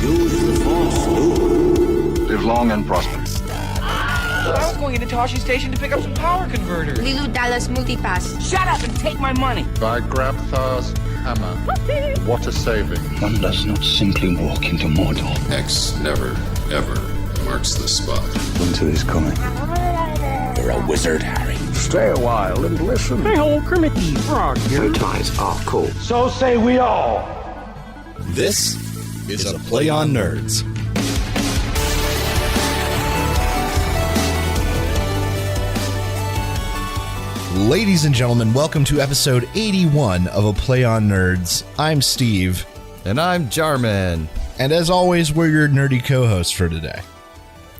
Use the Force, Luke. Live long and prosper. I was going into Toshi Station to pick up some power converters. Lilu Dallas Multipass. Shut up and take my money. By Grabthar's hammer. What a saving. One does not simply walk into Mordor. X never, ever marks the spot. Winter is coming. You're a wizard, Harry. Stay a while and listen. Hey ho, Kermit the Frog here. Your ties are cool. So say we all. This is a Play on Nerds. Ladies and gentlemen, welcome to episode 81 of A Play on Nerds. I'm Steve. And I'm Jarman. And as always, we're your nerdy co-hosts for today.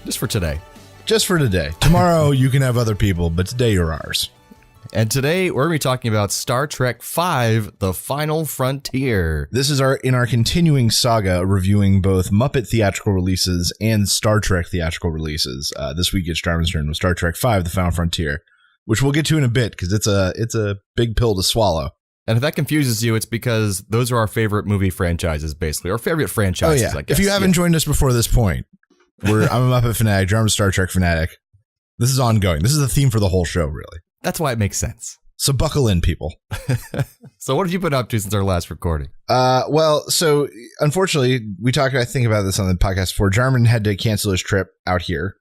Just for today. Just for today. Tomorrow you can have other people, but today you're ours. And today we're going to be talking about Star Trek V, The Final Frontier. This is in our continuing saga reviewing both Muppet theatrical releases and Star Trek theatrical releases. This week it's Jarman's turn with Star Trek V, The Final Frontier, which we'll get to in a bit because it's a big pill to swallow. And if that confuses you, it's because those are our favorite movie franchises, basically, our favorite franchises, I guess. If you haven't joined us before this point, I'm a Muppet fanatic, Jarman's a Star Trek fanatic. This is ongoing. This is the theme for the whole show, really. That's why it makes sense. So buckle in, people. So what have you been up to since our last recording? So unfortunately, we talked, I think, about this on the podcast before. Jarman had to cancel his trip out here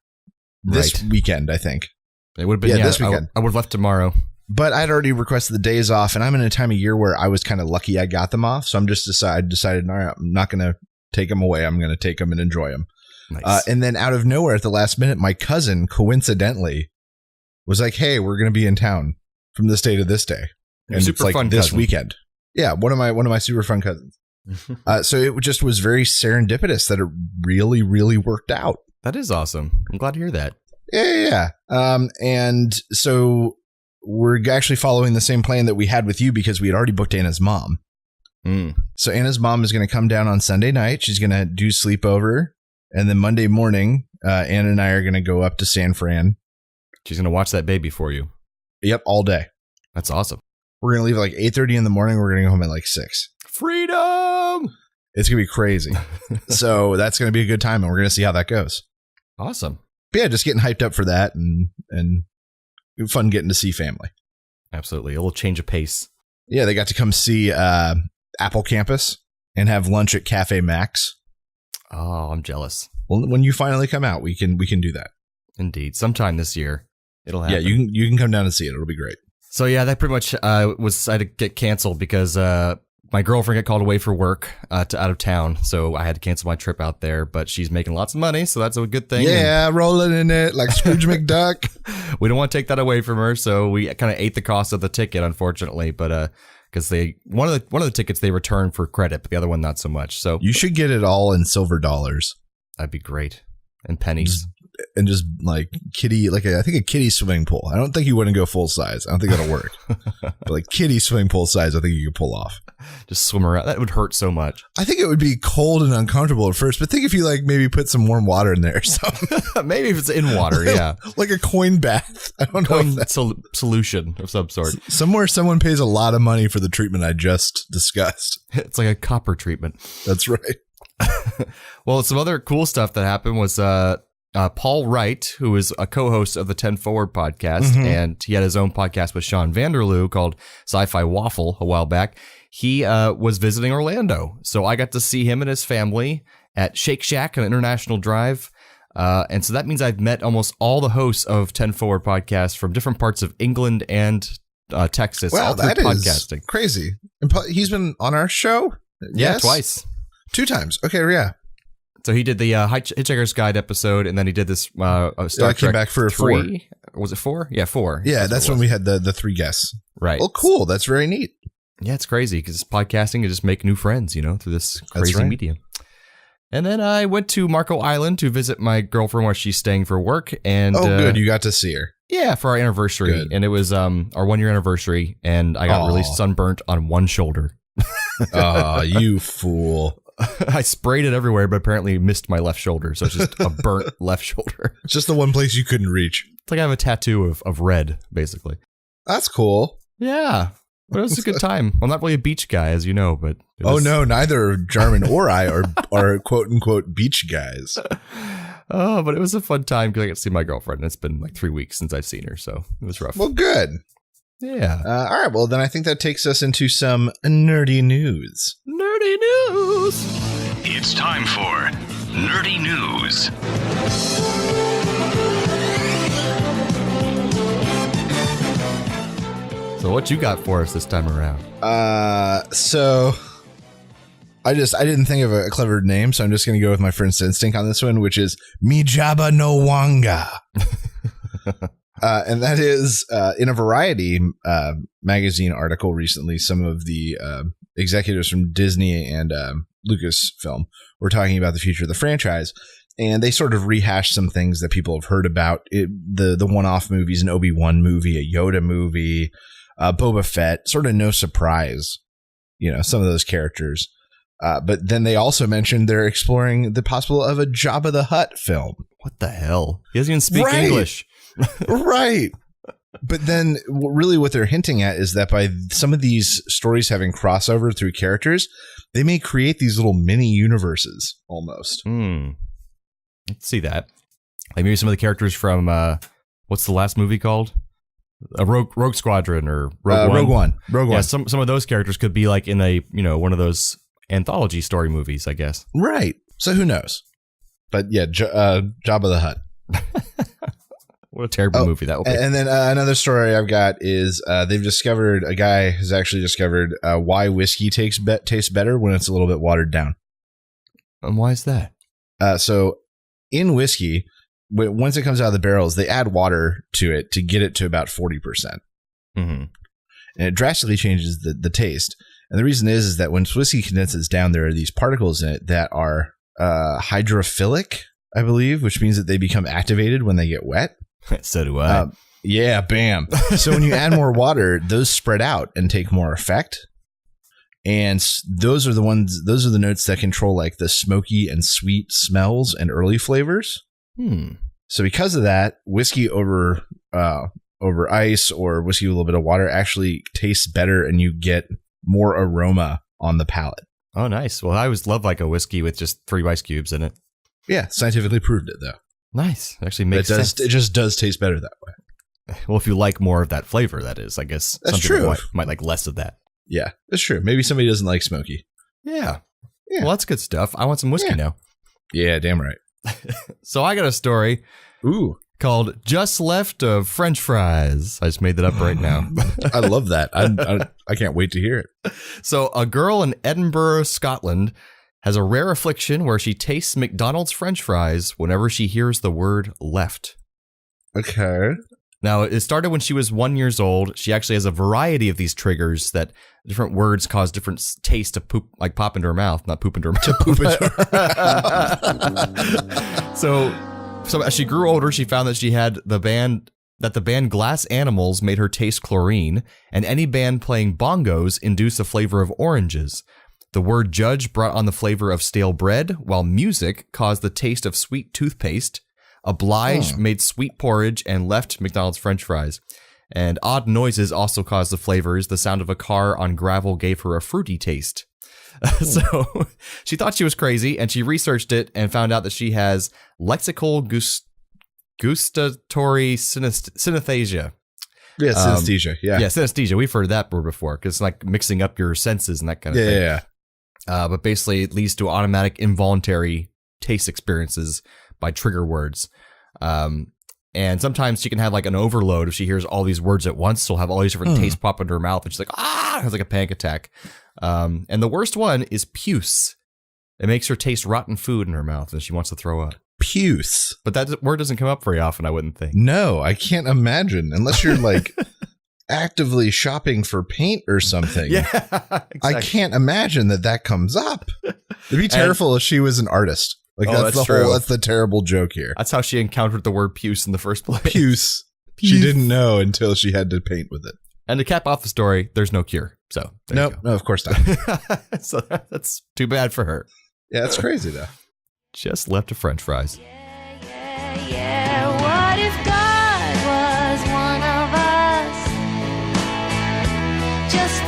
this weekend, I think. It would have been this weekend. I would have left tomorrow. But I'd already requested the days off, and I'm in a time of year where I was kind of lucky I got them off. So I'm just decided, all right, I'm not going to take them away. I'm going to take them and enjoy them. Nice. And then out of nowhere at the last minute, my cousin coincidentally was like, hey, we're going to be in town from this day to this day. And super it's like fun this cousin. Weekend. Yeah, one of my super fun cousins. So it just was very serendipitous that it really, really worked out. That is awesome. I'm glad to hear that. Yeah. And so we're actually following the same plan that we had with you because we had already booked Anna's mom. So Anna's mom is going to come down on Sunday night. She's going to do sleepover. And then Monday morning, Anna and I are going to go up to San Fran. She's going to watch that baby for you. Yep, all day. That's awesome. We're going to leave at like 8:30 in the morning. We're going to go home at like 6. Freedom! It's going to be crazy. So that's going to be a good time, and we're going to see how that goes. Awesome. But yeah, just getting hyped up for that and fun getting to see family. Absolutely. A little change of pace. Yeah, they got to come see Apple Campus and have lunch at Cafe Max. Oh, I'm jealous. Well, when you finally come out, we can do that. Indeed. Sometime this year, it'll happen. Yeah, you can come down and see it. It'll be great. So yeah, that pretty much I had to get canceled because my girlfriend got called away for work out of town. So I had to cancel my trip out there, but she's making lots of money, so that's a good thing. Yeah, rolling in it like Scrooge McDuck. We don't want to take that away from her, so we kind of ate the cost of the ticket, unfortunately, but because one of the tickets they returned for credit, but the other one not so much. So you should get it all in silver dollars. That'd be great. And pennies. And just like I think a kiddie swimming pool. I don't think you wouldn't go full size. I don't think that'll work. But like kiddie swimming pool size, I think you could pull off. Just swim around. That would hurt so much. I think it would be cold and uncomfortable at first, but think if you like maybe put some warm water in there or something. Maybe if it's in water, yeah. Like a coin bath. I don't know. Solution of some sort. Somewhere someone pays a lot of money for the treatment I just discussed. It's like a copper treatment. That's right. Well, some other cool stuff that happened was Paul Wright, who is a co-host of the 10 Forward podcast, and he had his own podcast with Sean Vanderloo called Sci-Fi Waffle a while back. He was visiting Orlando, so I got to see him and his family at Shake Shack on International Drive. And so that means I've met almost all the hosts of 10 Forward podcasts from different parts of England and Texas. Wow, that is podcasting. Crazy. And he's been on our show? Yeah, Yes? twice. 2 times. Okay, yeah. So he did the Hitchhiker's Guide episode, and then he did this Star Trek came back for 4. Was it 4? Yeah, 4. Yeah, that's when we had the 3 guests. Right. Well, cool. That's very neat. Yeah, it's crazy because podcasting is just make new friends, through this crazy medium. And then I went to Marco Island to visit my girlfriend while she's staying for work. And good. You got to see her. Yeah, for our anniversary. Good. And it was our 1-year anniversary, and I got really sunburnt on one shoulder. Oh, you fool. I sprayed it everywhere, but apparently missed my left shoulder. So it's just a burnt left shoulder. It's just the one place you couldn't reach. It's like I have a tattoo of red, basically. That's cool. Yeah. But it was a good time. I'm not really a beach guy, as you know, but no, neither Jarman or I are quote unquote beach guys. Oh, but it was a fun time because I got to see my girlfriend. It's been like 3 weeks since I've seen her, so it was rough. Well, good. Yeah. All right. Well, then I think that takes us into some nerdy news. Nerdy news. It's time for Nerdy News. So what you got for us this time around? So I didn't think of a clever name, so I'm just going to go with my first instinct on this one, which is Mi Jabba no Wanga. And that is in a Variety magazine article recently, some of the executives from Disney and Lucasfilm were talking about the future of the franchise. And they sort of rehashed some things that people have heard about. The one-off movies, an Obi-Wan movie, a Yoda movie, Boba Fett, sort of no surprise, some of those characters. But then they also mentioned they're exploring the possible of a Jabba the Hutt film. What the hell? He doesn't even speak English. Right. But then really what they're hinting at is that by some of these stories having crossover through characters, they may create these little mini universes almost. Let's see that. Like maybe some of the characters from what's the last movie called? Rogue Squadron or Rogue One. Rogue One. Yeah, some of those characters could be like in a one of those anthology story movies, I guess. Right. So who knows? But yeah, Jabba the Hutt. What a terrible movie that will be. And then another story I've got is a guy has actually discovered why whiskey tastes better when it's a little bit watered down. And why is that? So in whiskey, once it comes out of the barrels, they add water to it to get it to about 40%. Mm-hmm. And it drastically changes the taste. And the reason is that when whiskey condenses down, there are these particles in it that are hydrophilic, I believe, which means that they become activated when they get wet. So do I. Yeah, bam. So when you add more water, those spread out and take more effect. And those are the notes that control like the smoky and sweet smells and early flavors. So because of that, whiskey over ice or whiskey with a little bit of water actually tastes better and you get more aroma on the palate. Oh, nice. Well, I always love like a whiskey with just 3 ice cubes in it. Yeah, scientifically proved it though. Nice. Actually makes sense. It just does taste better that way. Well, if you like more of that flavor, that is, I guess. That's some people true. might like less of that. Yeah, that's true. Maybe somebody doesn't like smoky. Yeah. Well, that's good stuff. I want some whiskey now. Yeah, damn right. So I got a story. Ooh. Called Just Left of French Fries. I just made that up right now. I love that. I can't wait to hear it. So a girl in Edinburgh, Scotland has a rare affliction where she tastes McDonald's French fries whenever she hears the word left. Okay. Now, it started when she was 1 year old. She actually has a variety of these triggers that different words cause different taste to poop, like pop into her mouth, not poop into her mouth. To poop into her mouth. So as she grew older, she found that the band Glass Animals made her taste chlorine, and any band playing bongos induced a flavor of oranges. The word judge brought on the flavor of stale bread, while music caused the taste of sweet toothpaste. Oblige made sweet porridge and left McDonald's French fries. And odd noises also caused the flavors. The sound of a car on gravel gave her a fruity taste. So she thought she was crazy, and she researched it and found out that she has lexical gustatory synesthesia. Yeah, synesthesia. Yeah, synesthesia. We've heard that word before because it's like mixing up your senses and that kind of thing. Yeah. But basically, it leads to automatic involuntary taste experiences by trigger words. And sometimes she can have like an overload if she hears all these words at once. She'll have all these different tastes pop into her mouth, and she's like, has like a panic attack. And the worst one is puce. It makes her taste rotten food in her mouth, and she wants to throw up. Puce. But that word doesn't come up very often, I wouldn't think. No, I can't imagine unless you're like actively shopping for paint or something. Yeah, exactly. I can't imagine that comes up. It'd be terrible if she was an artist. Like that's the terrible joke here. That's how she encountered the word puce in the first place. Puce. She didn't know until she had to paint with it. And to cap off the story, there's no cure. So no, of course not. So that's too bad for her. Yeah, that's crazy though. Just left of French fries. Yeah. What if God was one of us? Just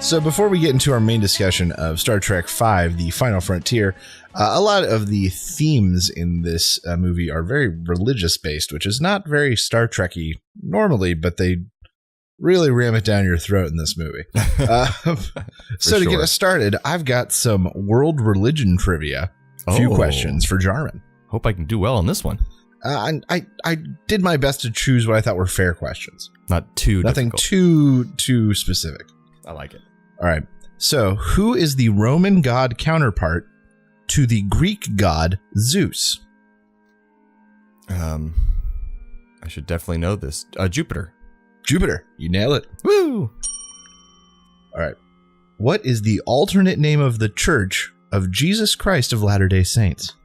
So before we get into our main discussion of Star Trek V, The Final Frontier, a lot of the themes in this movie are very religious-based, which is not very Star Trek-y normally, but they really ram it down your throat in this movie. So to get us started, I've got some world religion trivia. A few questions for Jarman. Hope I can do well on this one. I did my best to choose what I thought were fair questions. Not too Nothing difficult. too specific. I like it. All right. So, who is the Roman god counterpart to the Greek god Zeus? I should definitely know this. Jupiter. Jupiter. You nail it. Woo! All right. What is the alternate name of the Church of Jesus Christ of Latter-day Saints?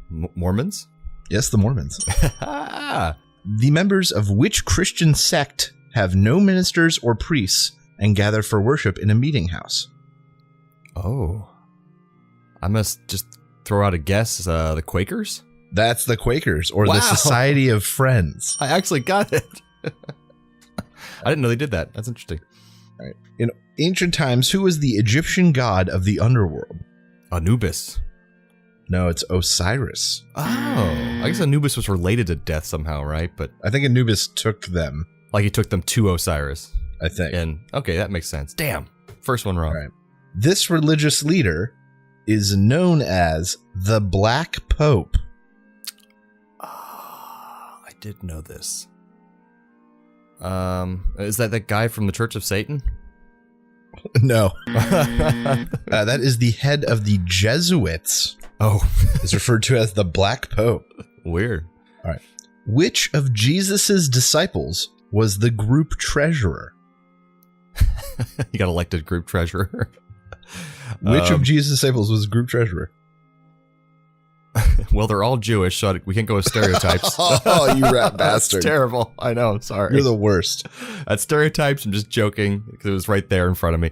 Mormons? Yes, the Mormons. The members of which Christian sect have no ministers or priests and gather for worship in a meeting house? Oh. I must just throw out a guess. The Quakers? That's the Quakers, or the Society of Friends. I actually got it. I didn't know they did that. That's interesting. All right. In ancient times, who was the Egyptian god of the underworld? Anubis. No, it's Osiris. Oh. I guess Anubis was related to death somehow, right? But I think Anubis took them. Like he took them to Osiris. I think. And okay, that makes sense. Damn. First one wrong. All right. This religious leader is known as the Black Pope. I did know this. Is that guy from the Church of Satan? No. That is the head of the Jesuits. Oh. Is referred to as the Black Pope. Weird. All right. Which of Jesus's disciples was the group treasurer? He got elected group treasurer. Which of Jesus' disciples was group treasurer? Well, they're all Jewish, so we can't go with stereotypes. Oh, you rat bastard. That's terrible. I know. Sorry. You're the worst. That's stereotypes. I'm just joking because it was right there in front of me.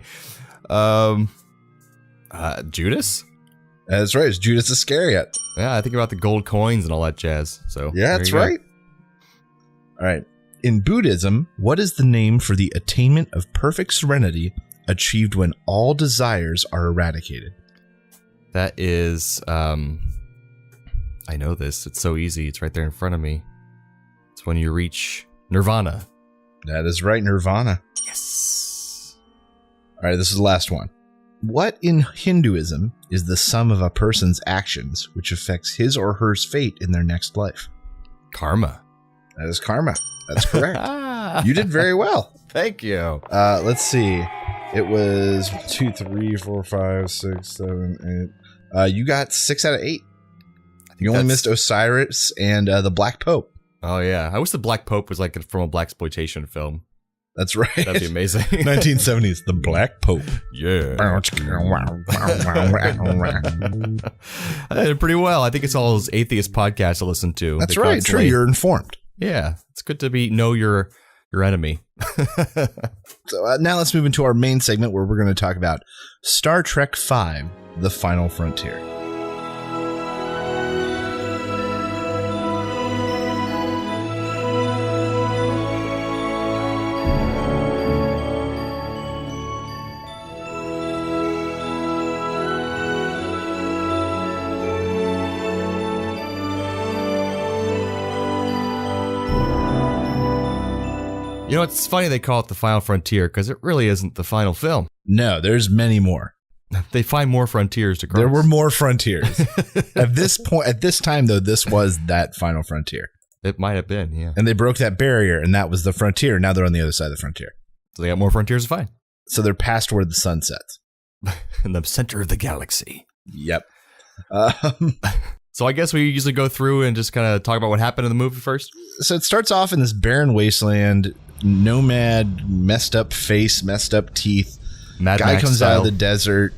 Judas? That's right. It's Judas Iscariot. Yeah, I think about the gold coins and all that jazz. So yeah, that's right. All right. In Buddhism, what is the name for the attainment of perfect serenity achieved when all desires are eradicated? That is, I know this. It's so easy. It's right there in front of me. It's when you reach nirvana. That is right, nirvana. Yes. All right, this is the last one. What in Hinduism is the sum of a person's actions which affects his or her fate in their next life? Karma. That is karma. That's correct. You did very well. Thank you. Let's see. It was 2, 3, 4, 5, 6, 7, 8. You got 6 out of 8. You only missed Osiris and the Black Pope. Oh, yeah. I wish the Black Pope was like from a blaxploitation film. That's right. That'd be amazing. 1970s, the Black Pope. Yeah. I did pretty well. I think it's all those atheist podcasts I listen to. That's right. True. You're informed. Yeah. It's good to know your enemy. So now let's move into our main segment where we're going to talk about Star Trek V, The Final Frontier. You know, it's funny they call it The Final Frontier because it really isn't the final film. No, there's many more. They find more frontiers to cross. There were more frontiers. At this time, though, this was that final frontier. It might have been, yeah. And they broke that barrier, and that was the frontier. Now they're on the other side of the frontier. So they got more frontiers to find. So they're past where the sun sets. In the center of the galaxy. Yep. So I guess we usually go through and just kind of talk about what happened in the movie first. So it starts off in this barren wasteland. Nomad, messed up face, messed up teeth. Mad Guy Max comes style. out of the desert,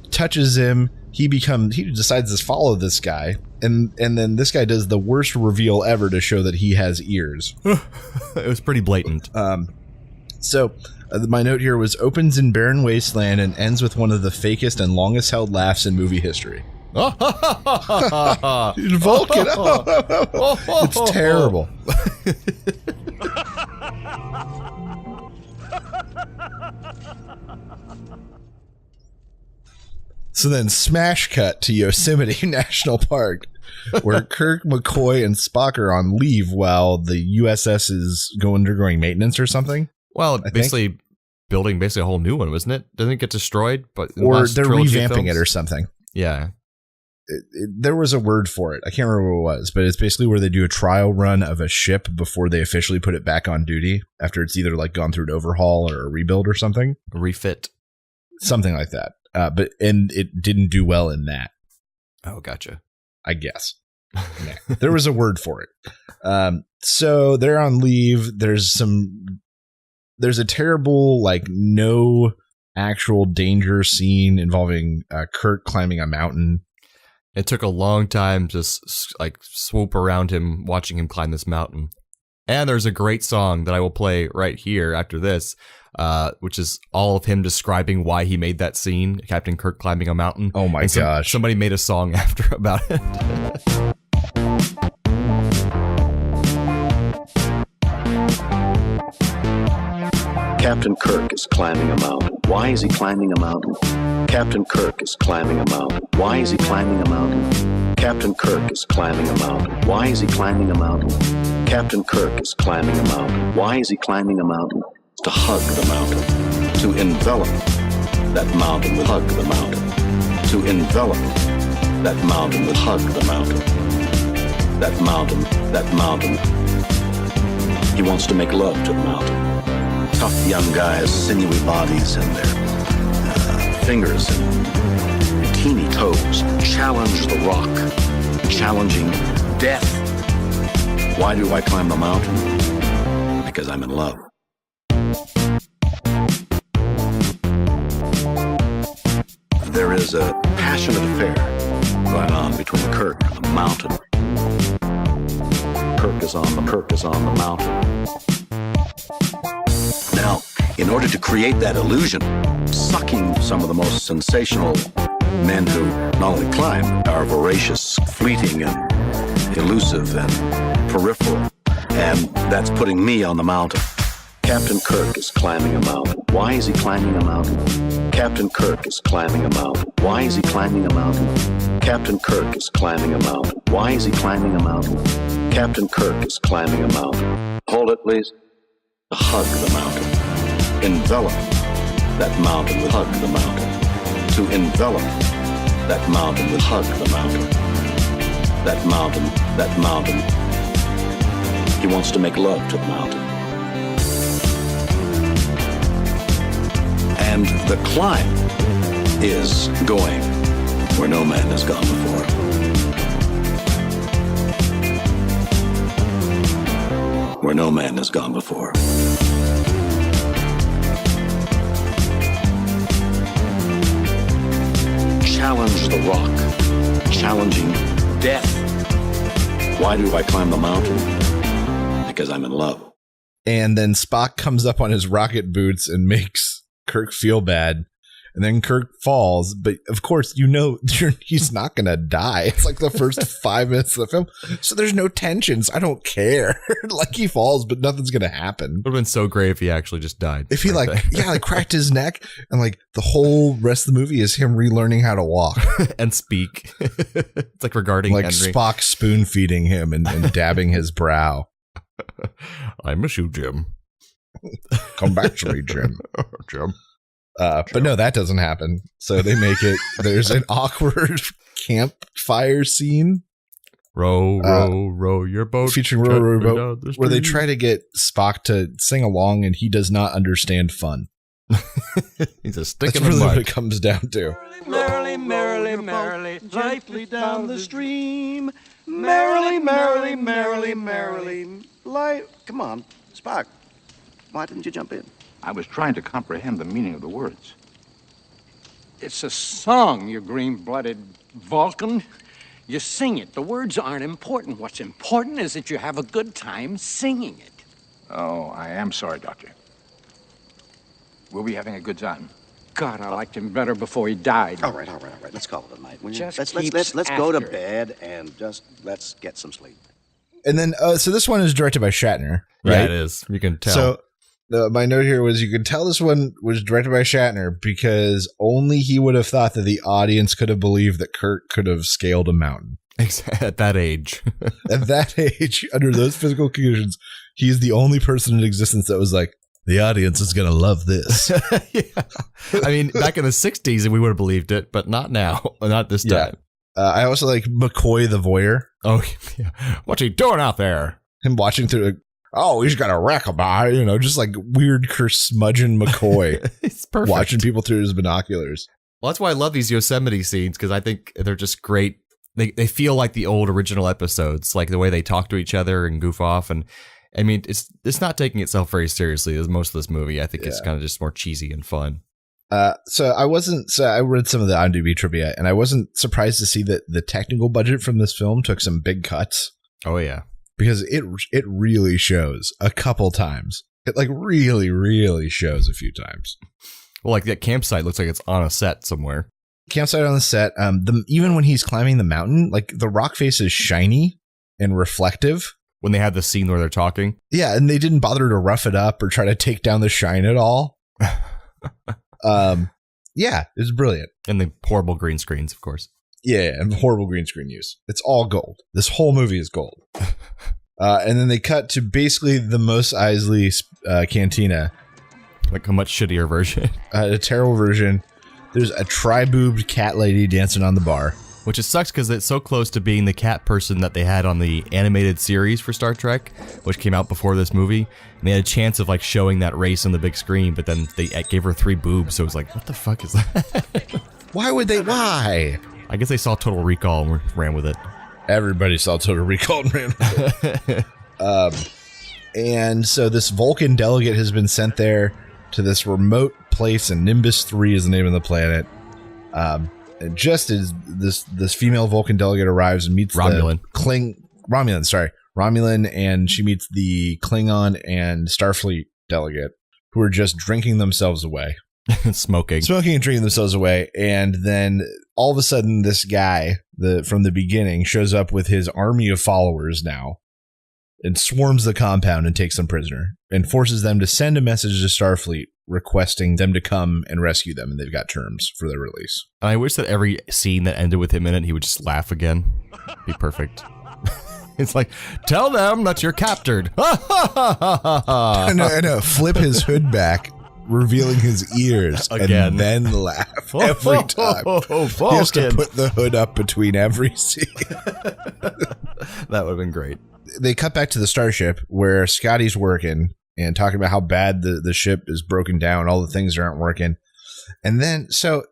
touches him. He decides to follow this guy, and then this guy does the worst reveal ever to show that he has ears. It was pretty blatant. So my note here was opens in barren wasteland and ends with one of the fakest and longest held laughs in movie history. Vulcan. It's terrible. So then smash cut to Yosemite National Park, where Kirk, McCoy, and Spock are on leave while the USS is undergoing maintenance or something. Well, basically building a whole new one, wasn't it? Doesn't it get destroyed? But or they're revamping it or something. Yeah. There was a word for it. I can't remember what it was, but it's basically where they do a trial run of a ship before they officially put it back on duty after it's either like gone through an overhaul or a rebuild or something. A refit. Something like that. But it didn't do well in that. Oh, gotcha. I guess. Yeah. There was a word for it. So they're on leave. There's a terrible, like, no actual danger scene involving Kirk climbing a mountain. It took a long time to like swoop around him, watching him climb this mountain. And there's a great song that I will play right here after this, which is all of him describing why he made that scene, Captain Kirk climbing a mountain. Oh my gosh. Somebody made a song after about it. Captain Kirk is climbing a mountain. Why is he climbing a mountain? Captain Kirk is climbing a mountain. Why is he climbing a mountain? Captain Kirk is climbing a mountain. Why is he climbing a mountain? Captain Kirk is climbing a mountain. Why is he climbing a mountain? To hug the mountain. To envelop that mountain with hug the mountain. To envelop that mountain with hug the mountain. That mountain. He wants to make love to the mountain. Tough young guys, sinewy bodies, and their fingers and teeny toes challenge the rock, challenging death. Why do I climb the mountain? Because I'm in love. There is a passionate affair going on between Kirk and the mountain. Kirk is on the mountain. Now, in order to create that illusion, sucking some of the most sensational men who not only climb, are voracious, fleeting, and elusive, and peripheral, and that's putting me on the mountain. Captain Kirk is climbing a mountain. Why is he climbing a mountain? Captain Kirk is climbing a mountain. Why is he climbing a mountain? Captain Kirk is climbing a mountain. Why is he climbing a mountain? Captain Kirk is climbing a mountain. Hold it, please. Hug the mountain. Envelop that mountain with hug the mountain. To envelop that mountain with hug the mountain. That mountain. He wants to make love to the mountain. And the climb is going where no man has gone before. Where no man has gone before. Challenge the rock, challenging death. Why do I climb the mountain? Because I'm in love. And then Spock comes up on his rocket boots and makes Kirk feel bad. And then Kirk falls, but of course, he's not going to die. It's like the first 5 minutes of the film. So there's no tensions. I don't care. Like, he falls, but nothing's going to happen. It would have been so great if he actually just died. If he cracked his neck, and like the whole rest of the movie is him relearning how to walk and speak. It's like regarding like Henry. Spock spoon feeding him and dabbing his brow. I miss you, Jim. Come back to me, Jim. Jim. But no, that doesn't happen. So they make it. There's an awkward campfire scene. Row your boat. Featuring row boat, where they try to get Spock to sing along, and he does not understand fun. He's a stick That's in the really mud. what it comes down to. Merrily, merrily, merrily, lightly down the stream. Merrily, merrily, merrily, merrily. Come on, Spock. Why didn't you jump in? I was trying to comprehend the meaning of the words. It's a song, you green-blooded Vulcan. You sing it. The words aren't important. What's important is that you have a good time singing it. Oh, I am sorry, Doctor. We'll be having a good time. God, I liked him better before he died. All right. Let's call it a night. Just Let's go to bed and just let's get some sleep. And then, so this one is directed by Shatner, right? Yeah, it is. You can tell. So My note here was you could tell this one was directed by Shatner because only he would have thought that the audience could have believed that Kirk could have scaled a mountain. At that age. At that age, under those physical conditions, he's the only person in existence that was like, the audience is going to love this. Yeah. I mean, back in the 60s, we would have believed it, but not now. Not this time. I also like McCoy the voyeur. Oh, yeah. What's he doing out there? Him watching through he's got a rockabye, just like weird curmudgeon McCoy. It's perfect. Watching people through his binoculars. Well, that's why I love these Yosemite scenes, because I think they're just great. They feel like the old original episodes, like the way they talk to each other and goof off. And I mean, it's not taking itself very seriously as most of this movie. I think it's kind of just more cheesy and fun. So I read some of the IMDb trivia, and I wasn't surprised to see that the technical budget from this film took some big cuts. Oh, yeah. Because it really shows a couple times. It like really, really shows a few times. Well, like that campsite looks like it's on a set somewhere. Campsite on the set. Even when he's climbing the mountain, like the rock face is shiny and reflective. When they have the scene where they're talking. Yeah, and they didn't bother to rough it up or try to take down the shine at all. Yeah, it's brilliant. And the horrible green screens, of course. Yeah, and horrible green screen use. It's all gold. This whole movie is gold. And then they cut to basically the Mos Eisley cantina. Like a much shittier version. A terrible version. There's a tri-boobed cat lady dancing on the bar. Which it sucks because it's so close to being the cat person that they had on the animated series for Star Trek, which came out before this movie. And they had a chance of like showing that race on the big screen, but then they gave her 3 boobs. So it was like, what the fuck is that? Why would they? Why? I guess they saw Total Recall and ran with it. Everybody saw Total Recall and ran with it. And so this Vulcan delegate has been sent there to this remote place, and Nimbus 3 is the name of the planet. And just as this female Vulcan delegate arrives and meets Romulan, and she meets the Klingon and Starfleet delegate, who are just drinking themselves away. Smoking and drinking themselves away. And then all of a sudden, this guy from the beginning shows up with his army of followers now and swarms the compound and takes them prisoner and forces them to send a message to Starfleet requesting them to come and rescue them. And they've got terms for their release. And I wish that every scene that ended with him in it, he would just laugh again. Be perfect. It's like, tell them that you're captured. I know. Flip his hood back, revealing his ears, again. And then laugh every time. He has to put the hood up between every scene. That would have been great. They cut back to the starship where Scotty's working and talking about how bad the ship is broken down, all the things aren't working. And then, so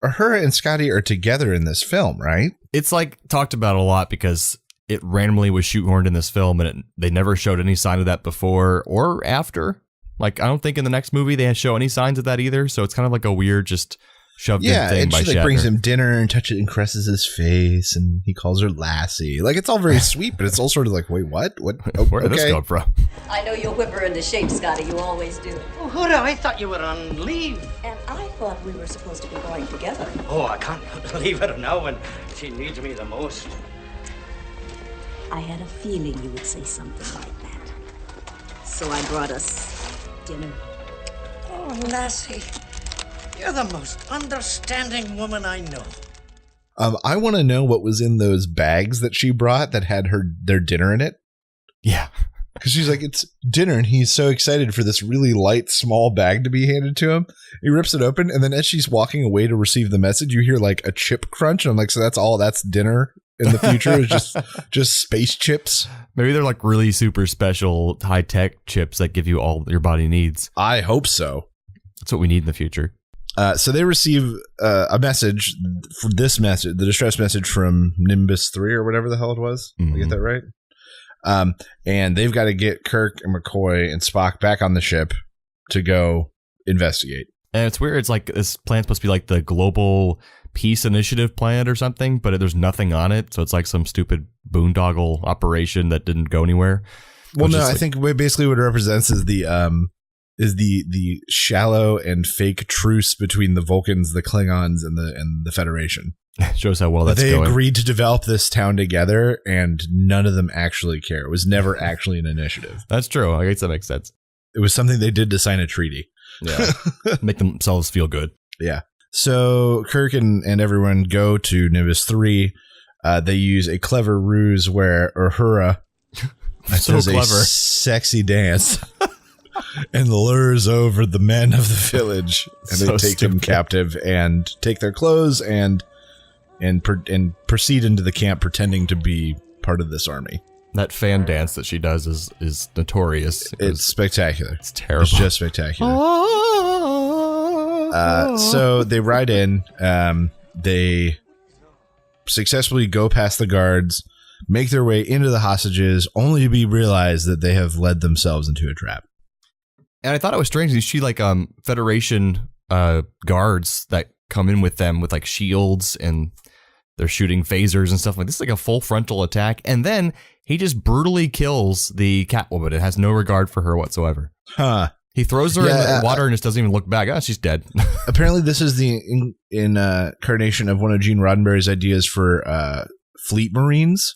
her and Scotty are together in this film, right? It's like talked about a lot because it randomly was shoehorned in this film, and they never showed any sign of that before or after. Like, I don't think in the next movie they show any signs of that either. So it's kind of like a weird, just shoved in thing by Shatner. Yeah, and she brings him dinner and touches and caresses his face, and he calls her Lassie. Like, it's all very sweet, but it's all sort of like, wait, what? Oh, where did this come from? I know you'll whip her into shape, Scotty. You always do. Oh, Huda, I thought you were on leave. And I thought we were supposed to be going together. Oh, I can't leave her now when she needs me the most. I had a feeling you would say something like that. So I brought us dinner. Oh, Lassie, you're the most understanding woman I know. I want to know what was in those bags that she brought that had their dinner in it. Yeah. Because she's like, it's dinner, and he's so excited for this really light, small bag to be handed to him. He rips it open, and then as she's walking away to receive the message, you hear like a chip crunch. And I'm like, so that's dinner in the future is just space chips. Maybe they're like really super special high-tech chips that give you all your body needs. I hope so. That's what we need in the future. So they receive a message for this message, the distress message from Nimbus 3 or whatever the hell it was. Did I get that right? And they've got to get Kirk and McCoy and Spock back on the ship to go investigate. And it's weird. It's like this planet's supposed to be like the global peace initiative planet or something, but there's nothing on it. So it's like some stupid boondoggle operation that didn't go anywhere. Well, no, I think basically what it represents is the shallow and fake truce between the Vulcans, the Klingons, and the Federation. Shows how well that's they going. agreed to develop this town together, and none of them actually care. It was never actually an initiative. That's true. I guess that makes sense. It was something they did to sign a treaty. Yeah. Make themselves feel good. Yeah. So Kirk and everyone go to Nimbus 3. They use a clever ruse where Uhura does a sexy dance and lures over the men of the village, and they take them captive and take their clothes and proceed into the camp pretending to be part of this army. That fan dance that she does is notorious. It's spectacular. It's terrible. It's just spectacular. So they ride in. They successfully go past the guards, make their way into the hostages, only to be realized that they have led themselves into a trap. And I thought it was strange. You see like Federation guards that come in with them with like shields, and they're shooting phasers and stuff like this. Is like a full frontal attack, and then he just brutally kills the Catwoman. It has no regard for her whatsoever. Huh. He throws her in the water and just doesn't even look back. Oh, she's dead. Apparently, this is the incarnation of one of Gene Roddenberry's ideas for fleet marines.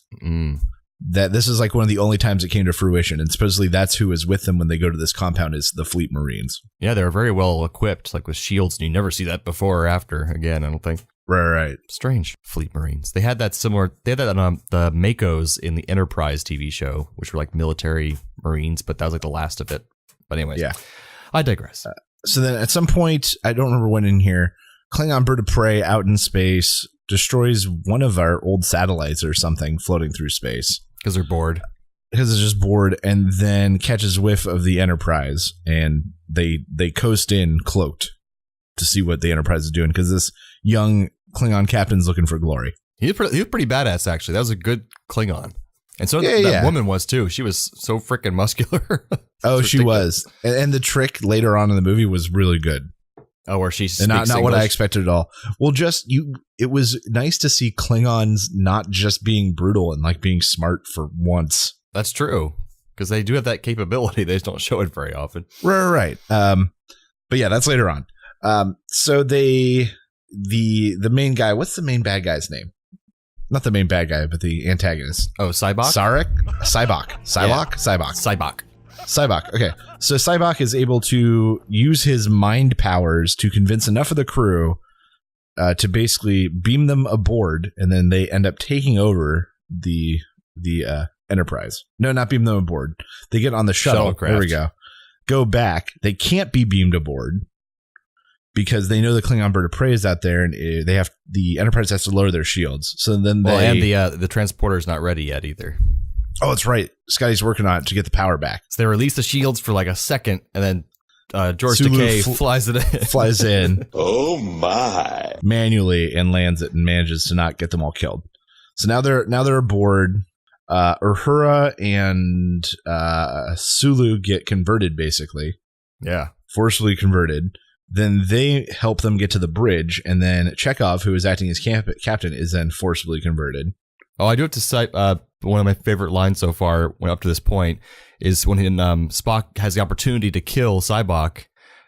That this is like one of the only times it came to fruition, and supposedly that's who is with them when they go to this compound is the fleet marines. Yeah, they're very well equipped, like with shields, and you never see that before or after again, I don't think. Right. Strange. Fleet marines. They had that similar. They had that on the Makos in the Enterprise TV show, which were like military marines, but that was like the last of it. But anyways, yeah, I digress. So then at some point, I don't remember when in here, Klingon bird of prey out in space destroys one of our old satellites or something floating through space. Because they're bored. Because they're just bored, and then catches whiff of the Enterprise, and they coast in cloaked to see what the Enterprise is doing, because this young Klingon captain's looking for glory. He was pretty badass, actually. That was a good Klingon. And so that woman was, too. She was so freaking muscular. Oh, she was. And the trick later on in the movie was really good. Oh, where she's not what I expected at all. Well, it was nice to see Klingons not just being brutal and like being smart for once. That's true, because they do have that capability. They just don't show it very often. Right. But yeah, that's later on. So the main guy. What's the main bad guy's name? Not the main bad guy, but the antagonist. Oh, Sybok? Sybok. Okay. So Sybok is able to use his mind powers to convince enough of the crew to basically beam them aboard, and then they end up taking over the Enterprise. No, not beam them aboard. They get on the shuttle. There we go. Go back. They can't be beamed aboard because they know the Klingon bird of prey is out there, and the Enterprise has to lower their shields. So then and the transporter is not ready yet either. Oh, that's right. Scotty's working on it to get the power back. So they release the shields for like a second, and then George Takei flies in. Oh my! Manually and lands it and manages to not get them all killed. So now they're aboard. Uhura and Sulu get converted, basically. Yeah, forcefully converted. Then they help them get to the bridge, and then Chekhov, who is acting as captain, is then forcibly converted. Oh, I do have to cite one of my favorite lines so far, up to this point, is when Spock has the opportunity to kill Sybok,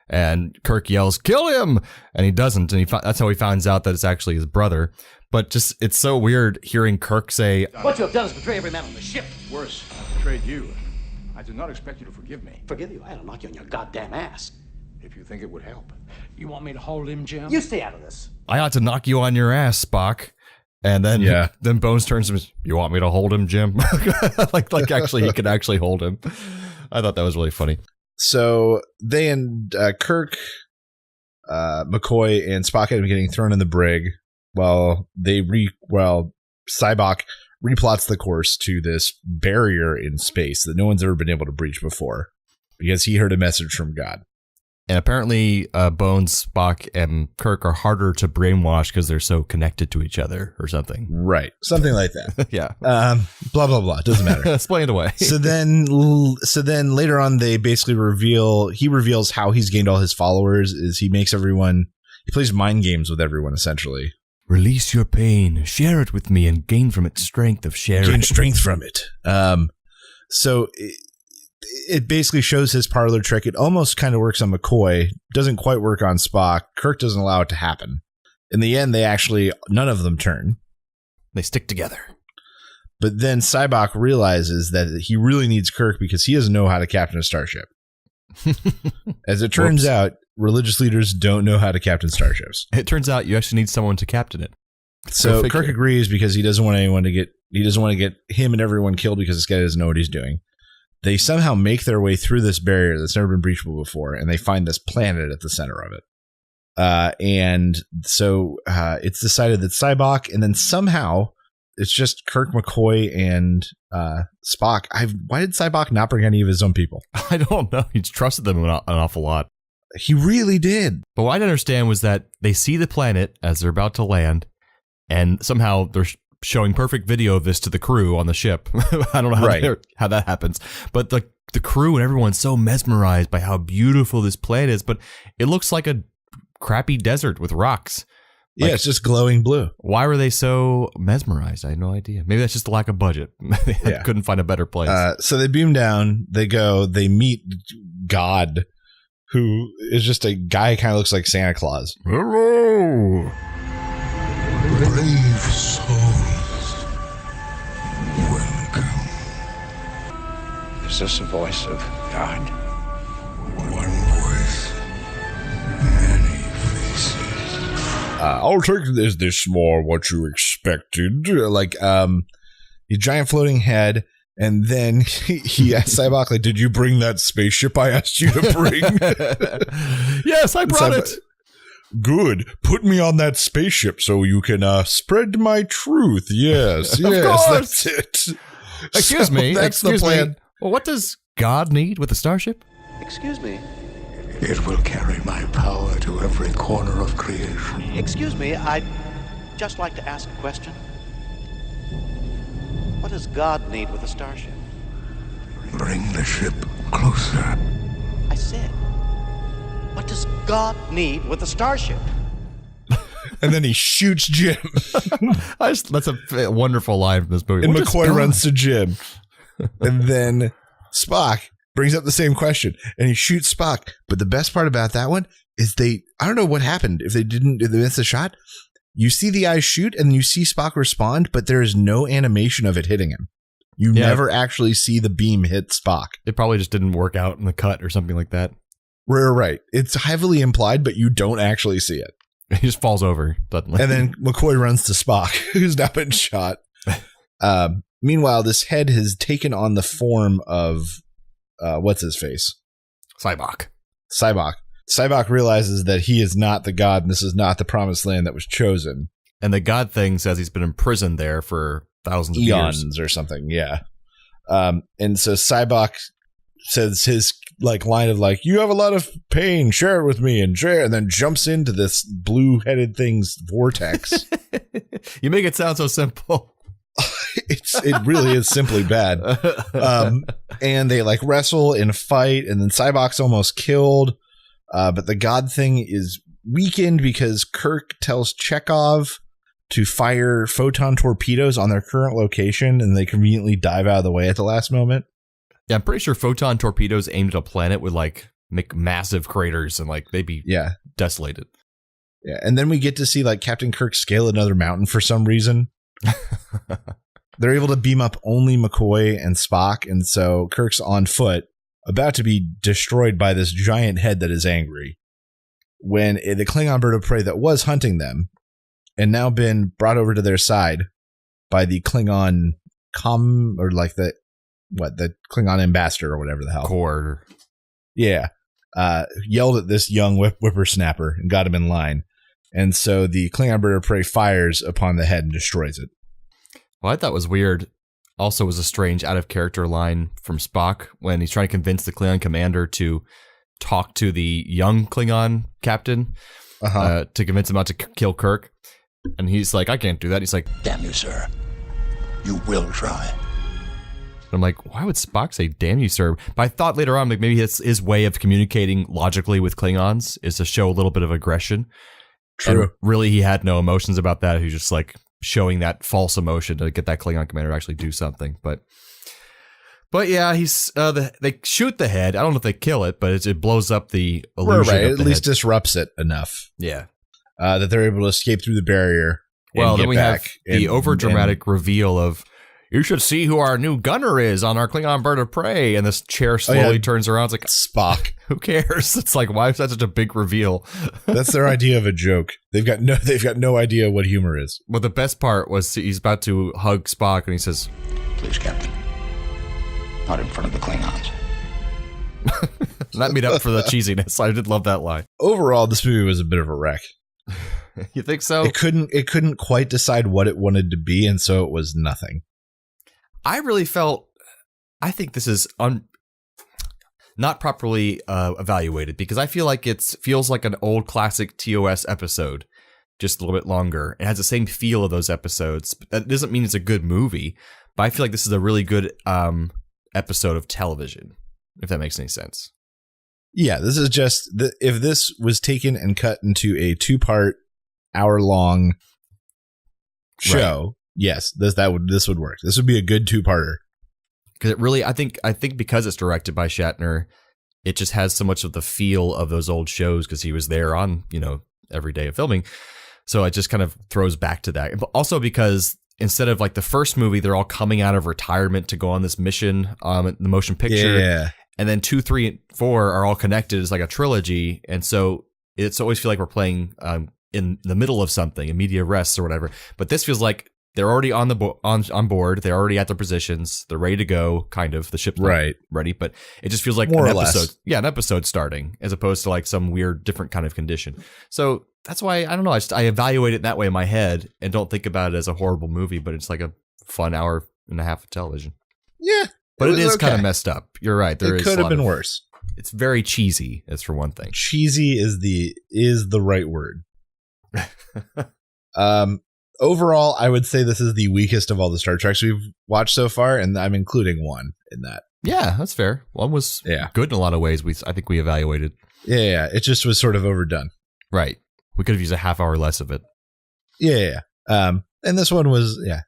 and Kirk yells, "Kill him!" and he doesn't, and that's how he finds out that it's actually his brother. But just, it's so weird hearing Kirk say, "What you have done is betray every man on the ship." Worse, I betrayed you. I did not expect you to forgive me. Forgive you? I'll knock you on your goddamn ass. If you think it would help. You want me to hold him, Jim? You stay out of this. "I ought to knock you on your ass, Spock." And then then Bones turns to him, "You want me to hold him, Jim?" like actually he could actually hold him. I thought that was really funny. So they and Kirk, McCoy, and Spock end up getting thrown in the brig while Sybok replots the course to this barrier in space that no one's ever been able to breach before because he heard a message from God. And apparently Bones, Spock, and Kirk are harder to brainwash because they're so connected to each other or something. Right. Something like that. Yeah. Blah, blah, blah. Doesn't matter. Explain it away. So then later on, they basically reveals how he's gained all his followers is he plays mind games with everyone, essentially. "Release your pain, share it with me, and gain from it strength of sharing." Gain strength from it. So it basically shows his parlor trick. It almost kind of works on McCoy. Doesn't quite work on Spock. Kirk doesn't allow it to happen. In the end, none of them turn. They stick together. But then Sybok realizes that he really needs Kirk because he doesn't know how to captain a starship. As it turns out, religious leaders don't know how to captain starships. It turns out you actually need someone to captain it. So Kirk agrees because he doesn't want to get him and everyone killed because this guy doesn't know what he's doing. They somehow make their way through this barrier that's never been breachable before, and they find this planet at the center of it. And so it's decided that Sybok, and then somehow it's just Kirk, McCoy, and Spock. Why did Sybok not bring any of his own people? I don't know. He trusted them an awful lot. He really did. But what I didn't understand was that they see the planet as they're about to land, and somehow they're showing perfect video of this to the crew on the ship. I don't know how that happens. But the crew and everyone's so mesmerized by how beautiful this planet is, but it looks like a crappy desert with rocks. Yeah, it's just glowing blue. Why were they so mesmerized? I had no idea. Maybe that's just a lack of budget. They couldn't find a better place. So they beam down. They meet God, who is just a guy who kind of looks like Santa Claus. Hello, brave souls. Welcome. Is this the voice of God? One voice, many faces. I'll take this more what you expected. Like, your giant floating head. And then he asked Sybok, like, did you bring that spaceship I asked you to bring? Yes, I brought it. Good. Put me on that spaceship so you can spread my truth. Yes, that's it. Excuse me. That's the plan. Well, what does God need with a starship? Excuse me. It will carry my power to every corner of creation. Excuse me, I'd just like to ask a question. What does God need with a starship? Bring the ship closer. I said, what does God need with a starship? And then he shoots Jim. That's a wonderful line from this movie. And McCoy runs to Jim. And then Spock brings up the same question and he shoots Spock. But the best part about that one is I don't know what happened. If they missed the shot, you see the eyes shoot and you see Spock respond, but there is no animation of it hitting him. You never actually see the beam hit Spock. It probably just didn't work out in the cut or something like that. Right. It's heavily implied, but you don't actually see it. He just falls over suddenly. And then McCoy runs to Spock, who's now been shot. Meanwhile, this head has taken on the form of what's his face? Sybok. Sybok realizes that he is not the god and this is not the promised land that was chosen. And the god thing says he's been imprisoned there for thousands of eons years. Or something, yeah. And so Sybok says his line of you have a lot of pain, share it with me, and then jumps into this blue-headed thing's vortex. You make it sound so simple. It really is simply bad. And they wrestle and fight, and then Sybok's almost killed. But the god thing is weakened because Kirk tells Chekhov to fire photon torpedoes on their current location, and they conveniently dive out of the way at the last moment. Yeah, I'm pretty sure photon torpedoes aimed at a planet would make massive craters and they'd be desolated. Yeah, and then we get to see Captain Kirk scale another mountain for some reason. They're able to beam up only McCoy and Spock, and so Kirk's on foot, about to be destroyed by this giant head that is angry. When the Klingon bird of prey that was hunting them, and now been brought over to their side by the Klingon the Klingon ambassador or whatever the hell. Cord. Yeah. Yelled at this young whippersnapper and got him in line. And so the Klingon bird of prey fires upon the head and destroys it. What I thought was weird also was a strange out-of-character line from Spock when he's trying to convince the Klingon commander to talk to the young Klingon captain to convince him not to kill Kirk. And he's like, I can't do that. He's like, damn you, sir. You will try. I'm like, why would Spock say, damn you, sir? But I thought later on, maybe it's his way of communicating logically with Klingons is to show a little bit of aggression. True. And really, he had no emotions about that. He's just showing that false emotion to get that Klingon commander to actually do something. But yeah, they shoot the head. I don't know if they kill it, but it blows up the illusion. Right. Of At the least head. disrupts it enough. Yeah. that they're able to escape through the barrier. Well, then we have the overdramatic reveal of, you should see who our new gunner is on our Klingon bird of prey. And this chair slowly turns around. It's like, Spock. Who cares? It's like, why is that such a big reveal? That's their idea of a joke. They've got no idea what humor is. Well, the best part was he's about to hug Spock and he says, "Please, Captain, not in front of the Klingons." That made up for the cheesiness. I did love that line. Overall, this movie was a bit of a wreck. You think so? It couldn't quite decide what it wanted to be, and so it was nothing. I think this is not properly evaluated, because I feel like it feels like an old classic TOS episode, just a little bit longer. It has the same feel of those episodes. But that doesn't mean it's a good movie, but I feel like this is a really good episode of television, if that makes any sense. Yeah, this is just if this was taken and cut into a 2-part, hour-long show, right. Yes, this would work. This would be a good 2-parter. Because it really, I think because it's directed by Shatner, it just has so much of the feel of those old shows because he was there on, every day of filming. So it just kind of throws back to that. But also because instead of like the first movie, they're all coming out of retirement to go on this mission, the motion picture. Yeah. And then 2, 3, and 4 are all connected as like a trilogy. And so it's always feel like we're playing in the middle of something, in media res or whatever. But this feels like they're already on board. They're already at their positions. They're ready to go, kind of. The ship's not ready, but it just feels like more an or episode. Less. Yeah, an episode starting, as opposed to like some weird, different kind of condition. So that's why, I don't know, I evaluate it that way in my head and don't think about it as a horrible movie, but it's like a fun hour and a half of television. Yeah. But it is kind of messed up. You're right. It could have been worse. It's very cheesy, that's for one thing. Cheesy is the right word. Overall, I would say this is the weakest of all the Star Treks we've watched so far, and I'm including one in that. Yeah, that's fair. One was good in a lot of ways. I think we evaluated. Yeah, it just was sort of overdone. Right. We could have used a half hour less of it. Yeah. And this one was, it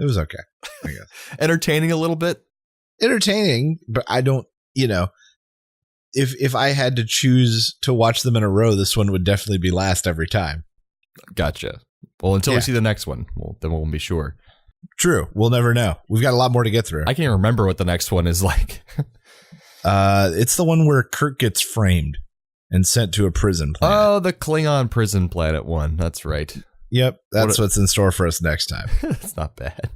was okay, I guess. Entertaining a little bit. Entertaining, but I don't, if I had to choose to watch them in a row, this one would definitely be last every time. Gotcha. Well, until we see the next one, then we'll be sure. True. We'll never know. We've got a lot more to get through. I can't even remember what the next one is like. It's the one where Kirk gets framed and sent to a prison planet. Oh, the Klingon prison planet one. That's right. Yep. That's what's in store for us next time. That's not bad.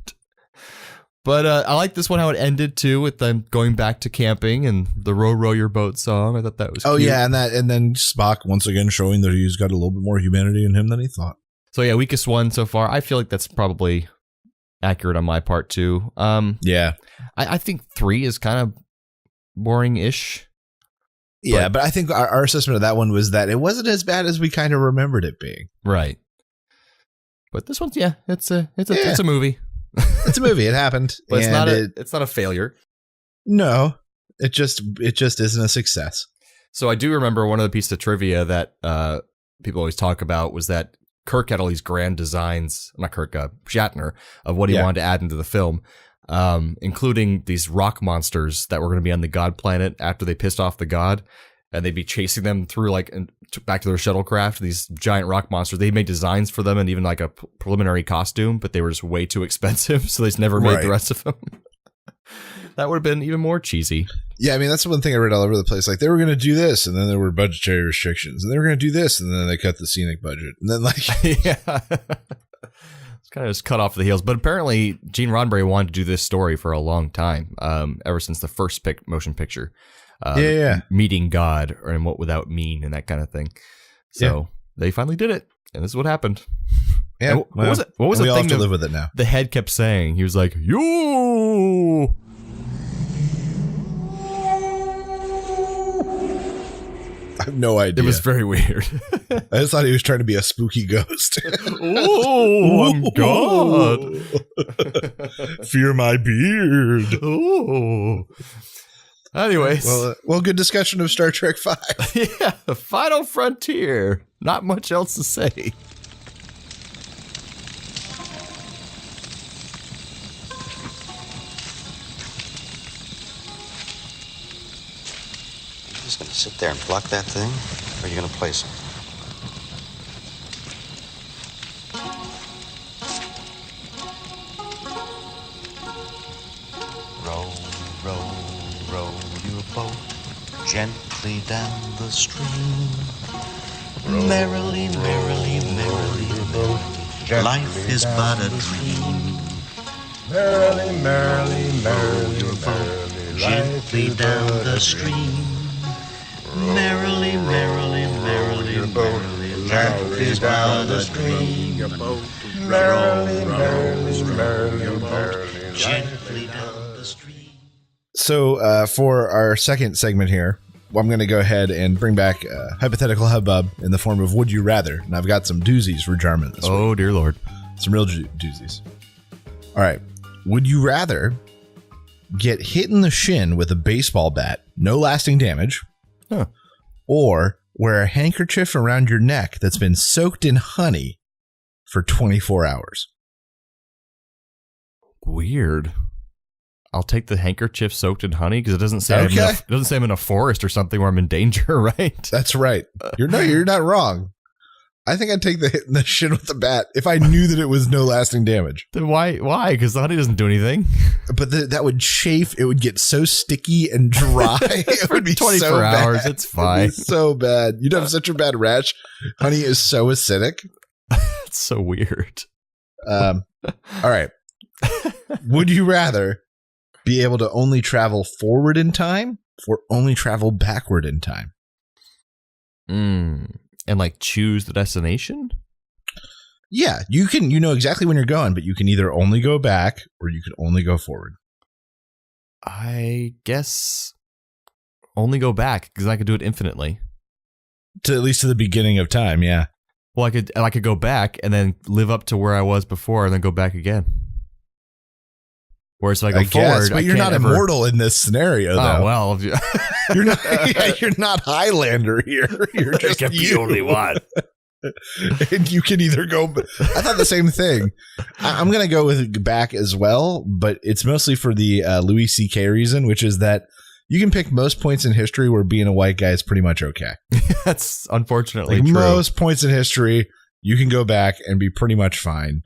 But I like this one, how it ended too, with them going back to camping and the "Row Row Your Boat" song. I thought that was cute. Yeah, and then Spock once again showing that he's got a little bit more humanity in him than he thought. So yeah, weakest one so far. I feel like that's probably accurate on my part too. Yeah, I think 3 is kind of boring-ish. Yeah, but I think our assessment of that one was that it wasn't as bad as we kind of remembered it being. Right. But this one's it's a movie. It's a movie. It happened, but it's not a failure. No, it just isn't a success. So I do remember one of the pieces of trivia that people always talk about was that Kirk had all these grand designs, not Kirk, Shatner, of what he wanted to add into the film, including these rock monsters that were going to be on the God planet after they pissed off the God, and they'd be chasing them through back to their shuttlecraft. These giant rock monsters. They made designs for them and even like a preliminary costume, but they were just way too expensive, so they just never made the rest of them. That would have been even more cheesy. Yeah, I mean, that's the one thing I read all over the place. Like, they were going to do this, and then there were budgetary restrictions, and they were going to do this, and then they cut the scenic budget, and then yeah, it's kind of just cut off the heels. But apparently, Gene Roddenberry wanted to do this story for a long time, ever since the first motion picture. Meeting God, and what would that mean, and that kind of thing. So they finally did it, and this is what happened. Yeah, what was it? What was the thing to live with it now? The head kept saying? He was like, "Yo." I have no idea. It was very weird. I just thought he was trying to be a spooky ghost. Oh, I'm God. Fear my beard. Oh. Anyways. Well, good discussion of Star Trek 5. Yeah, the final frontier. Not much else to say. Just gonna sit there and pluck that thing, or are you gonna place him? gently down the stream. Merrily, merrily, merrily, merrily, life is but a dream. Merrily, merrily, merrily, Your boat merrily, gently down the stream. Merrily, merrily, merrily, merrily, life is but a dream. Your boat merrily, merrily, merrily, merrily, gently down the stream. So for our second segment here, I'm going to go ahead and bring back hypothetical hubbub in the form of Would You Rather. And I've got some doozies for Jarman this week. Oh, dear Lord. Some real doozies. All right. Would you rather get hit in the shin with a baseball bat, no lasting damage, or wear a handkerchief around your neck that's been soaked in honey for 24 hours? Weird. I'll take the handkerchief soaked in honey because it doesn't say I'm in a forest or something where I'm in danger, right? That's right. You're not wrong. I think I'd take the hit in the shin with the bat if I knew that it was no lasting damage. Then why? Because the honey doesn't do anything. But that would chafe. It would get so sticky and dry. It would be 24 so hours. bad. It's fine. So bad. You'd have such a bad rash. Honey is so acidic. It's so weird. All right. Would you rather be able to only travel forward in time or only travel backward in time? And like choose the destination? Yeah, you know exactly when you're going, but you can either only go back or you can only go forward. I guess only go back because I could do it infinitely. At least to the beginning of time, yeah. Well, I could go back and then live up to where I was before and then go back again. Whereas if I go forward, but you're not immortal in this scenario, though. Oh, well. You're not Highlander here. You're just the only one. And you can either go. I thought the same thing. I'm going to go with back as well, but it's mostly for the Louis C.K. reason, which is that you can pick most points in history where being a white guy is pretty much okay. That's unfortunately true. Most points in history, you can go back and be pretty much fine.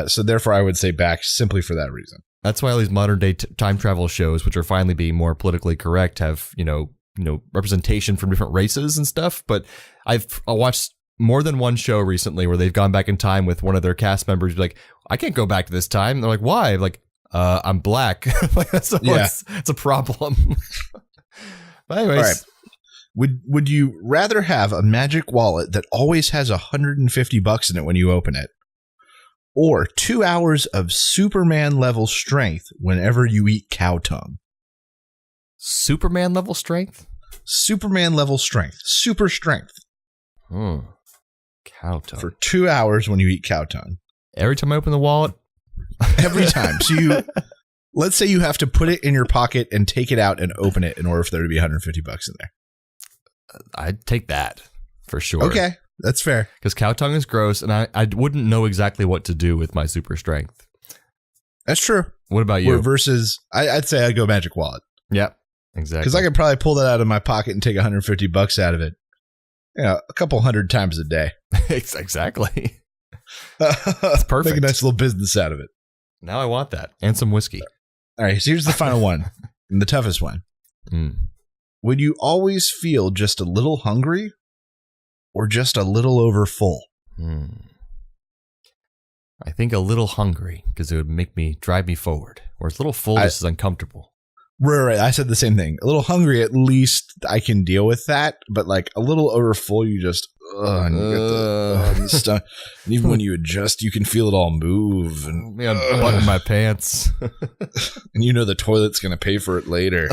So therefore, I would say back simply for that reason. That's why all these modern day time travel shows, which are finally being more politically correct, have representation from different races and stuff. But I've watched more than one show recently where they've gone back in time with one of their cast members, like, I can't go back to this time. And they're like, why? Like, I'm black. Like, it's a problem. But anyways, all right. Would you rather have a magic wallet that always has $150 in it when you open it, or 2 hours of Superman level strength whenever you eat cow tongue? Superman level strength? Superman level strength. Super strength. Cow tongue. For 2 hours when you eat cow tongue. Every time I open the wallet? Every time. So let's say you have to put it in your pocket and take it out and open it in order for there to be $150 in there. I'd take that for sure. Okay. That's fair. Because cow tongue is gross, and I wouldn't know exactly what to do with my super strength. That's true. What about you? Versus, I'd say I'd go magic wallet. Yep, exactly. Because I could probably pull that out of my pocket and take $150 out of it. A couple hundred times a day. Exactly. It's perfect. Make a nice little business out of it. Now I want that. And some whiskey. All right, so here's the final one. And the toughest one. Would you always feel just a little hungry or just a little over full? I think a little hungry because it would drive me forward. Whereas a little full is uncomfortable. Right. I said the same thing. A little hungry, at least I can deal with that. But like a little over full, you just and you get the stuff. And even when you adjust, you can feel it all move. And button my pants. And the toilet's going to pay for it later.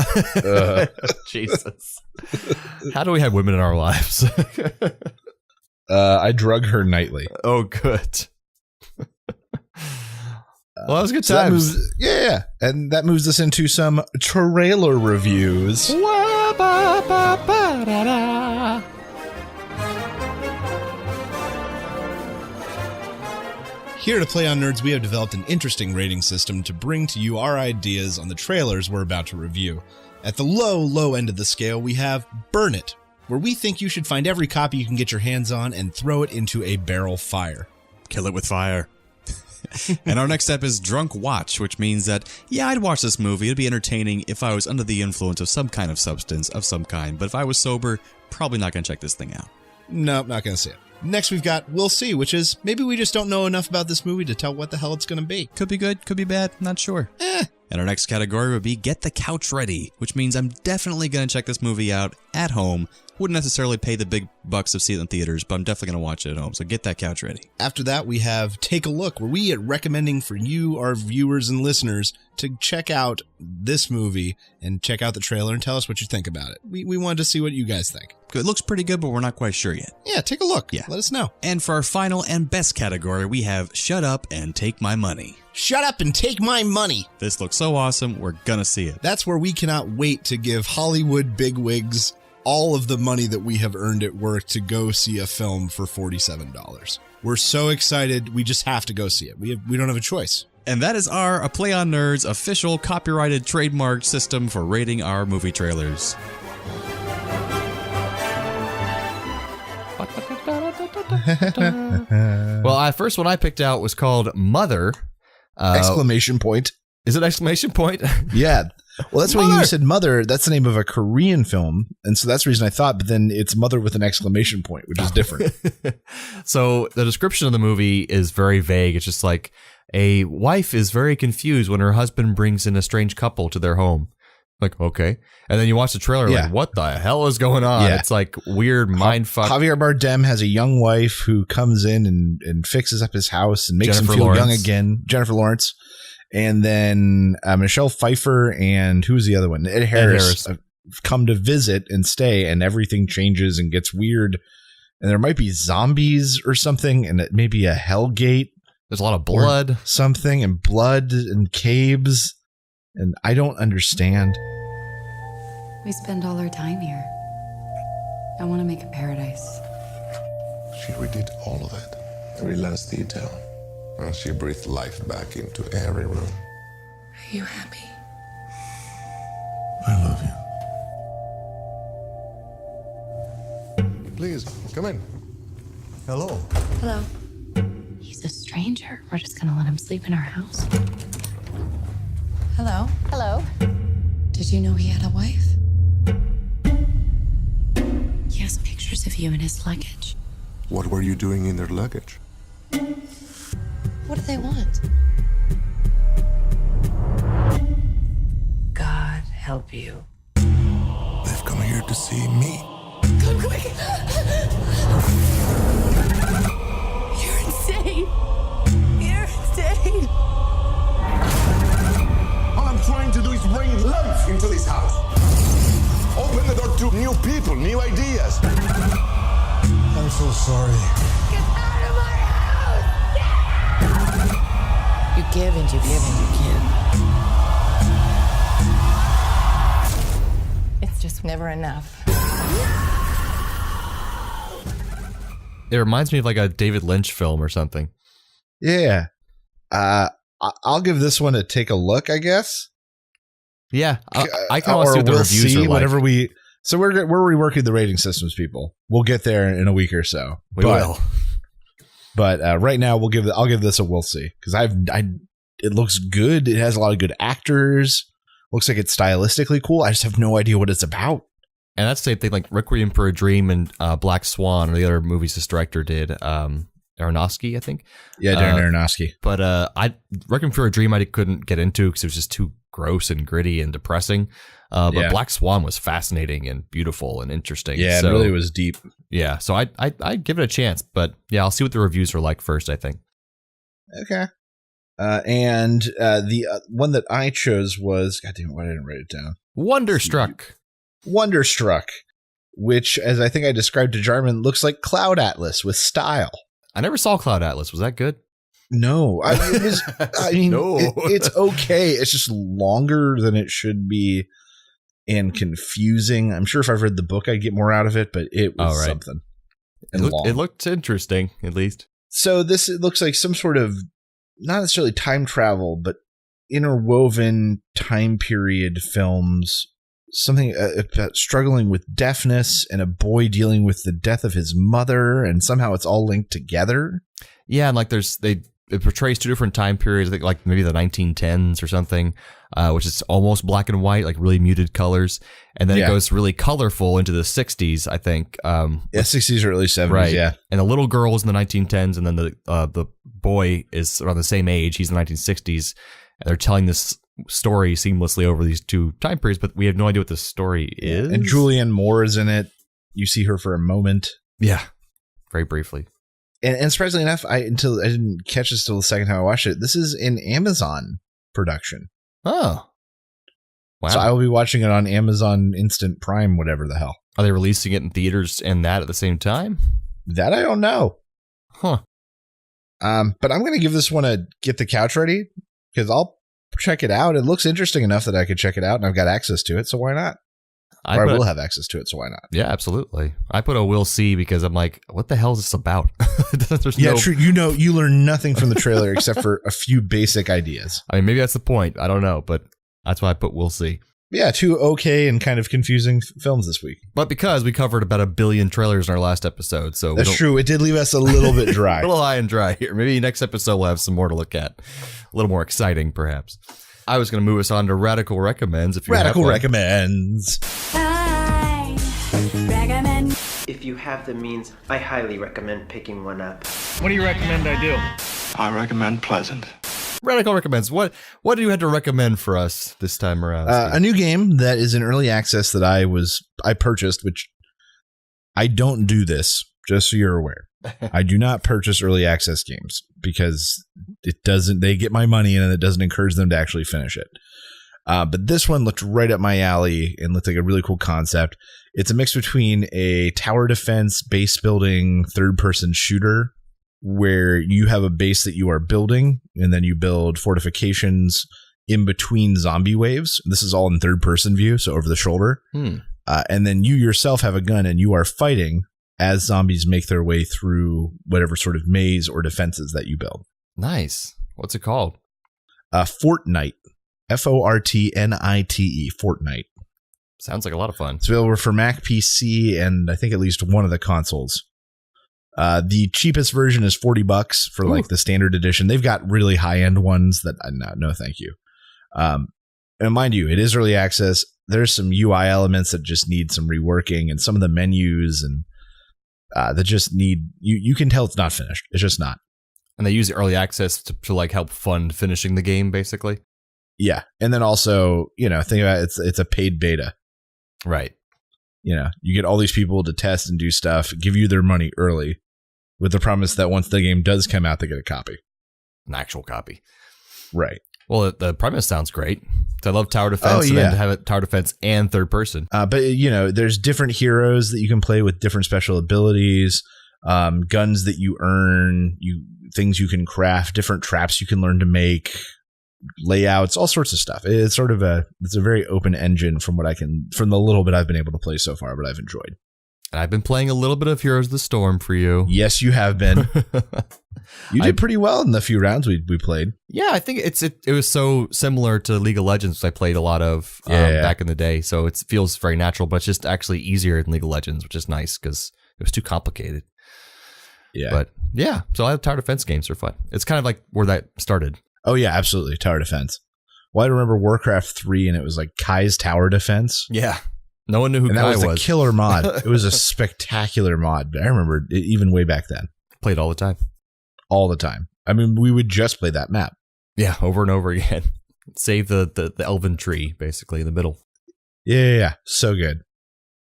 Jesus. How do we have women in our lives? I drug her nightly. Oh, good. Well, that was good times. Yeah. And that moves us into some trailer reviews. Here at Play on Nerds, we have developed an interesting rating system to bring to you our ideas on the trailers we're about to review. At the low end of the scale, we have Burn It, where we think you should find every copy you can get your hands on and throw it into a barrel fire. Kill it with fire. And our next step is Drunk Watch, which means that, yeah, I'd watch this movie. It'd be entertaining if I was under the influence of some kind of substance of some kind. But if I was sober, probably not going to check this thing out. Nope, not going to see it. Next, we've got We'll See, which is maybe we just don't know enough about this movie to tell what the hell it's going to be. Could be good, could be bad, not sure. And our next category would be Get the Couch Ready, which means I'm definitely going to check this movie out at home. Wouldn't necessarily pay the big bucks of seeing it in theaters, but I'm definitely going to watch it at home, so get that couch ready. After that, we have Take a Look, where we are recommending for you, our viewers and listeners, to check out this movie and check out the trailer and tell us what you think about it. We wanted to see what you guys think. It looks pretty good, but we're not quite sure yet. Yeah, take a look. Yeah. Let us know. And for our final and best category, we have Shut Up and Take My Money. Shut up and take my money. This looks so awesome, we're gonna see it. That's where we cannot wait to give Hollywood bigwigs all of the money that we have earned at work to go see a film for $47. We're so excited, we just have to go see it. We don't have a choice. And that is our A Play on Nerds official copyrighted trademark system for rating our movie trailers. Well, first one I picked out was called Mother. Exclamation point. Is it exclamation point? Yeah. Well, that's why you said Mother. That's the name of a Korean film. And so that's the reason I thought, but then it's Mother with an exclamation point, which is different. So the description of the movie is very vague. It's just like a wife is very confused when her husband brings in a strange couple to their home. Like, okay. And then you watch the trailer, like, what the hell is going on? Yeah. It's like weird mindfuck. Javier Bardem has a young wife who comes in and fixes up his house and makes him feel young again. Jennifer Lawrence. And then Michelle Pfeiffer and who's the other one? Ed Harris come to visit and stay, and everything changes and gets weird. And there might be zombies or something, and it may be a hell gate. There's a lot of blood. Something, and blood and caves. And I don't understand. We spend all our time here. I want to make a paradise. She redid all of it, every last detail. And she breathed life back into every room. Are you happy? I love you. Please, come in. Hello. Hello. He's a stranger. We're just gonna let him sleep in our house. Hello. Hello. Did you know he had a wife? He has pictures of you in his luggage. What were you doing in their luggage? What do they want? God help you. They've come here to see me. Come quick! You're insane! You're insane! All I'm trying to do is bring life into this house. Open the door to new people, new ideas. I'm so sorry. Get out of my house! Get out! You give and you give and you give. It's just never enough. It reminds me of like a David Lynch film or something. Yeah. I'll give this one a take a look, I guess. Yeah. I kind of want to see what the reviews are like. Whatever so we're reworking the rating systems, people. We'll get there in a week or so. We will. But right now I'll give this a we'll see, because it looks good. It has a lot of good actors. Looks like it's stylistically cool. I just have no idea what it's about. And that's the same thing like Requiem for a Dream and Black Swan, or the other movies this director did. Aronofsky, I think. Yeah, Darren Aronofsky. But Requiem for a Dream I couldn't get into because it was just too gross and gritty and depressing. But Black Swan was fascinating and beautiful and interesting. Yeah, it really was deep. Yeah, so I'd give it a chance. But yeah, I'll see what the reviews are like first, I think. Okay. And the one that I chose was, God damn it, why didn't I write it down? Wonderstruck, which, as I think I described to Jarman, looks like Cloud Atlas with style. I never saw Cloud Atlas. Was that good? No. It's okay. It's just longer than it should be and confusing. I'm sure if I've read the book, I'd get more out of it, but it was something. It looked interesting, at least. So it looks like some sort of, not necessarily time travel, but interwoven time period films. Something about struggling with deafness and a boy dealing with the death of his mother, and somehow it's all linked together. Yeah, and like it portrays two different time periods, I think like maybe the 1910s or something, which is almost black and white, like really muted colors. And then it goes really colorful into the 60s, I think. 60s or early 70s, right. yeah. And the little girl is in the 1910s, and then the boy is around the same age. He's in the 1960s. And they're telling this story seamlessly over these two time periods, but we have no idea what the story is. And Julianne Moore is in it. You see her for a moment. Yeah, very briefly. And surprisingly enough, I didn't catch this till the second time I watched it. This is an Amazon production. Oh. Wow. So I will be watching it on Amazon Instant Prime, whatever the hell. Are they releasing it in theaters and that at the same time? That I don't know. Huh. But I'm going to give this one a get the couch ready because I'll check it out. It looks interesting enough that I could check it out, and I've got access to it, so why not? I will have access to it, so why not? Yeah, absolutely. I put a will see because I'm like, what the hell is this about? True. You learn nothing from the trailer except for a few basic ideas. I mean, maybe that's the point. I don't know, but that's why I put we'll see. Yeah, two okay and kind of confusing films this week. But because we covered about 1 billion trailers in our last episode, so that's true. It did leave us a little bit dry. A little high and dry here. Maybe next episode we'll have some more to look at. A little more exciting, perhaps. I was going to move us on to Radical Recommends. If you Radical Recommends. I recommend. If you have the means, I highly recommend picking one up. What do you recommend I do? I recommend Pleasant. Radical Recommends. What do you have to recommend for us this time around? A new game that is in early access that I purchased, which I don't do this, just so you're aware. I do not purchase early access games because they get my money in and it doesn't encourage them to actually finish it. But this one looked right up my alley and looked like a really cool concept. It's a mix between a tower defense, base building, third-person shooter where you have a base that you are building and then you build fortifications in between zombie waves. This is all in third-person view, so over the shoulder. And then you yourself have a gun and you are fighting as zombies make their way through whatever sort of maze or defenses that you build. Nice. What's it called? Fortnite. Fortnite. Fortnite. Sounds like a lot of fun. It's available for Mac, PC, and I think at least one of the consoles. The cheapest version is $40 for like the standard edition. They've got really high-end ones that no thank you. And mind you, it is early access. There's some UI elements that just need some reworking, and some of the menus and that just need you can tell it's not finished. It's just not. And they use early access to like help fund finishing the game, basically. Yeah, and then also think about it's a paid beta, right? You get all these people to test and do stuff, give you their money early, with the promise that once the game does come out, they get a copy, an actual copy, right? Well, the premise sounds great. I love tower defense, and then to have it tower defense and third person. But there's different heroes that you can play with different special abilities, guns that you earn, things you can craft, different traps you can learn to make, layouts, all sorts of stuff. It's sort of it's a very open engine from the little bit I've been able to play so far, but I've enjoyed. And I've been playing a little bit of Heroes of the Storm for you. Yes, you have been. You did pretty well in the few rounds we played. Yeah, I think it was so similar to League of Legends, which I played a lot of back in the day. So it feels very natural, but it's just actually easier than League of Legends, which is nice because it was too complicated. Yeah. But yeah, so I have tower defense games are fun. It's kind of like where that started. Oh yeah, absolutely. Tower defense. Well, I remember Warcraft 3 and it was like Kai's Tower Defense. Yeah. No one knew who Kai was. That was a killer mod. It was a spectacular mod. I remember it even way back then. Played all the time. All the time. I mean, we would just play that map. Yeah, over and over again. Save the elven tree, basically, in the middle. Yeah. So good.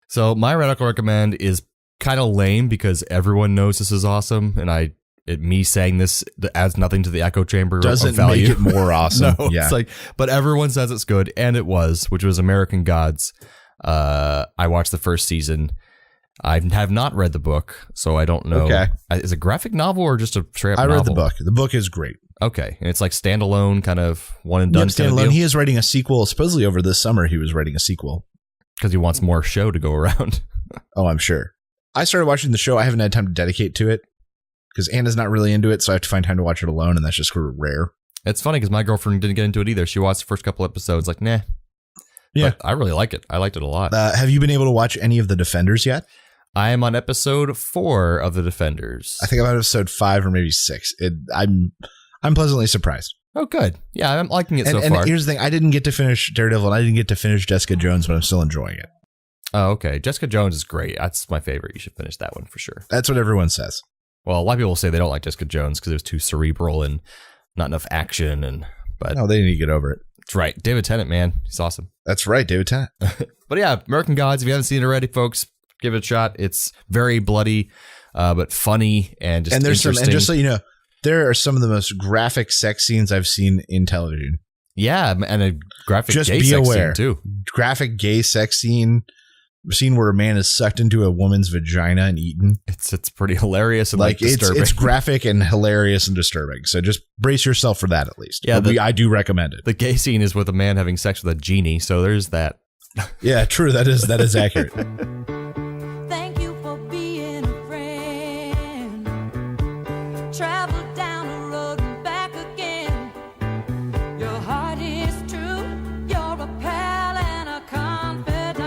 So my Radical Recommend is kind of lame because everyone knows this is awesome, and me saying this adds nothing to the echo chamber doesn't of value. Make it more awesome. No, yeah. It's like, but everyone says it's good, and it was, which was American Gods. I watched the first season. I have not read the book, so I don't know. Okay. Is it a graphic novel or just a straight up novel? I read the book. The book is great. Okay. And it's like standalone, kind of one and done. Standalone. He is writing a sequel. Supposedly over this summer, he was writing a sequel. Because he wants more show to go around. Oh, I'm sure. I started watching the show. I haven't had time to dedicate to it because Anna's not really into it, so I have to find time to watch it alone, and that's just sort of rare. It's funny because my girlfriend didn't get into it either. She watched the first couple episodes, like, nah. Yeah. But I really like it. I liked it a lot. Have you been able to watch any of The Defenders yet? I am on episode 4 of The Defenders. I think I'm on episode 5 or maybe 6. I'm pleasantly surprised. Oh, good. Yeah, I'm liking it so and far. Here's the thing. I didn't get to finish Daredevil, and I didn't get to finish Jessica Jones, but I'm still enjoying it. Oh, okay. Jessica Jones is great. That's my favorite. You should finish that one for sure. That's what everyone says. Well, a lot of people say they don't like Jessica Jones because it was too cerebral and not enough action. But no, they need to get over it. That's right. David Tennant, man. He's awesome. That's right, David Tennant. But yeah, American Gods, if you haven't seen it already, folks, give it a shot. It's very bloody, but funny and just interesting. And just so you know, there are some of the most graphic sex scenes I've seen in television. Yeah, and a graphic just gay be sex aware. scene too. Graphic gay sex scene where a man is sucked into a woman's vagina and eaten. It's pretty hilarious and like disturbing. It's graphic and hilarious and disturbing. So just brace yourself for that at least. Yeah, I do recommend it. The gay scene is with a man having sex with a genie. So there's that. Yeah, true. That is accurate. Thank you for being a friend. Travel down the road and back again. Your heart is true. You're a pal and a confidant.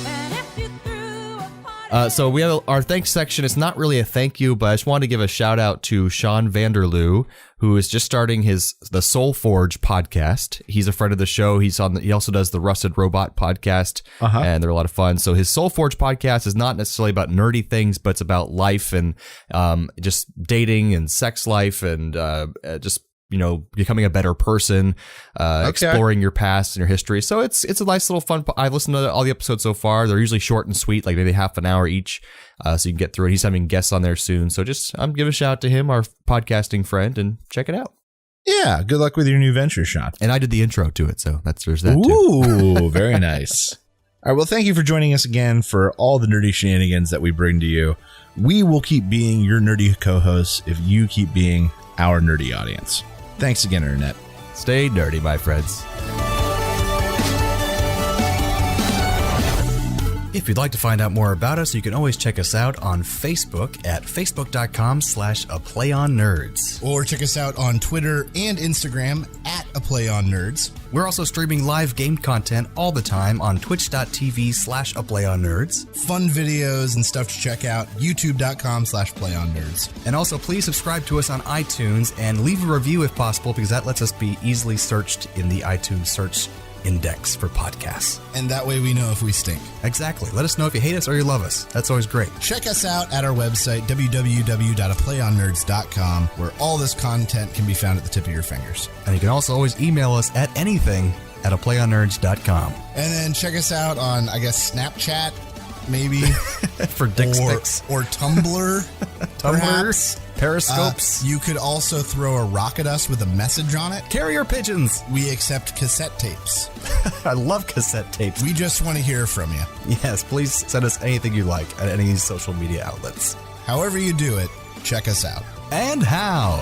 And if you threw a party. So we have our thanks section. It's not really a thank you, but I just wanted to give a shout out to Sean Vanderloo, who is just starting the Soul Forge podcast. He's a friend of the show. He also does the Rusted Robot podcast, and they're a lot of fun. So his Soul Forge podcast is not necessarily about nerdy things, but it's about life and just dating and sex life and just becoming a better person, exploring your past and your history. So it's a nice little fun. I've listened to all the episodes so far. They're usually short and sweet, like maybe half an hour each, so you can get through it. He's having guests on there soon. So I'm giving a shout out to him, our podcasting friend, and check it out. Yeah, good luck with your new venture, Sean. And I did the intro to it, so there's that too. Ooh, very nice. All right, well, thank you for joining us again for all the nerdy shenanigans that we bring to you. We will keep being your nerdy co-hosts if you keep being our nerdy audience. Thanks again, Internet. Stay nerdy, my friends. If you'd like to find out more about us, you can always check us out on Facebook at facebook.com/aplayonnerds. Or check us out on Twitter and Instagram at aplayonnerds. We're also streaming live game content all the time on twitch.tv/aplayonnerds. Fun videos and stuff to check out, youtube.com/playonnerds. And also please subscribe to us on iTunes and leave a review if possible, because that lets us be easily searched in the iTunes search index for podcasts. And that way we know if we stink. Exactly. Let us know if you hate us or you love us. That's always great. Check us out at our website, www.aplayonnerds.com, where all this content can be found at the tip of your fingers. And you can also always email us at anything@aplayonnerds.com. And then check us out on, I guess, Snapchat, maybe. For dick sticks. Or Tumblr. Tumblrs. Periscopes. You could also throw a rock at us with a message on it. Carrier pigeons. We accept cassette tapes. I love cassette tapes. We just want to hear from you. Yes, please send us anything you like at any social media outlets. However you do it, check us out. And how.